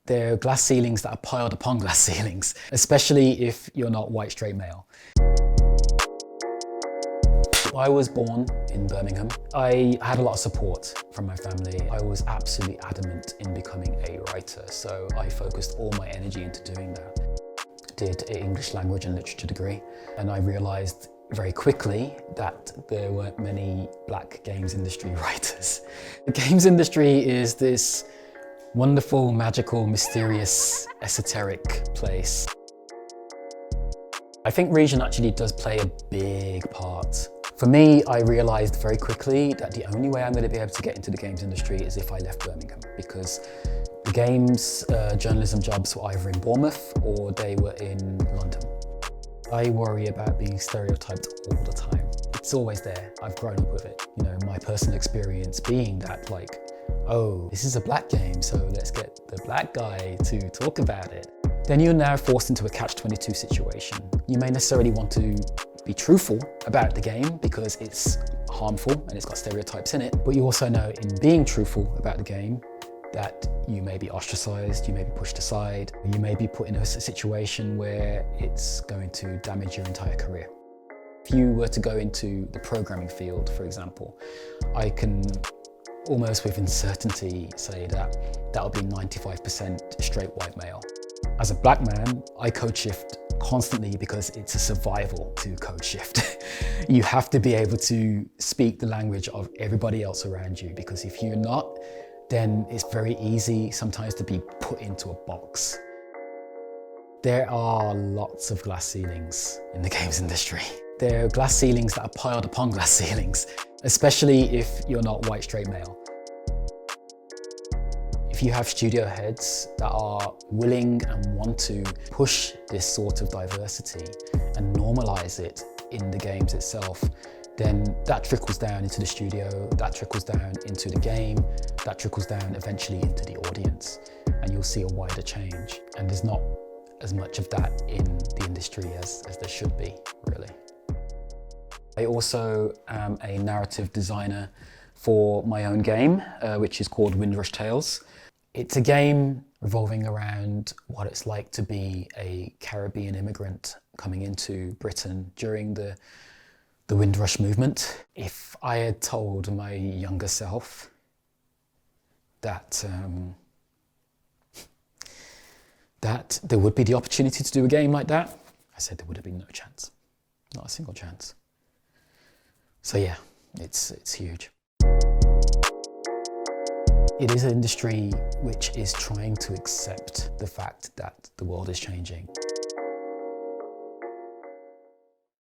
They're glass ceilings that are piled upon glass ceilings, especially if you're not white, straight male. I was born in Birmingham. I had a lot of support from my family. I was absolutely adamant in becoming a writer, so I focused all my energy into doing that. Did an English language and literature degree, and I realised very quickly that there weren't many black games industry writers. The games industry is this wonderful, magical, mysterious, esoteric place. I think region actually does play a big part. For me, I realised very quickly that the only way I'm going to be able to get into the games industry is if I left Birmingham, because the games journalism jobs were either in Bournemouth or they were in London. I worry about being stereotyped all the time. It's always there. I've grown up with it. You know, my personal experience being that, like, oh, this is a black game, so let's get the black guy to talk about it. Then you're now forced into a catch-22 situation. You may necessarily want to be truthful about the game because it's harmful and it's got stereotypes in it, but you also know in being truthful about the game that you may be ostracized, you may be pushed aside, you may be put in a situation where it's going to damage your entire career. If you were to go into the programming field, for example, I can almost with certainty say that that'll be 95% straight white male. As a black man, I code shift constantly because it's a survival to code shift. You have to be able to speak the language of everybody else around you, because if you're not, then it's very easy sometimes to be put into a box. There are lots of glass ceilings in the games industry. There are glass ceilings that are piled upon glass ceilings, especially if you're not white, straight male. If you have studio heads that are willing and want to push this sort of diversity and normalize it in the games itself, then that trickles down into the studio, that trickles down into the game, that trickles down eventually into the audience, and you'll see a wider change. And there's not as much of that in the industry as there should be, really. I also am a narrative designer for my own game, which is called Windrush Tales. It's a game revolving around what it's like to be a Caribbean immigrant coming into Britain during the Windrush movement. If I had told my younger self that that there would be the opportunity to do a game like that, I said there would have been no chance, not a single chance. So yeah, it's huge. It is an industry which is trying to accept the fact that the world is changing.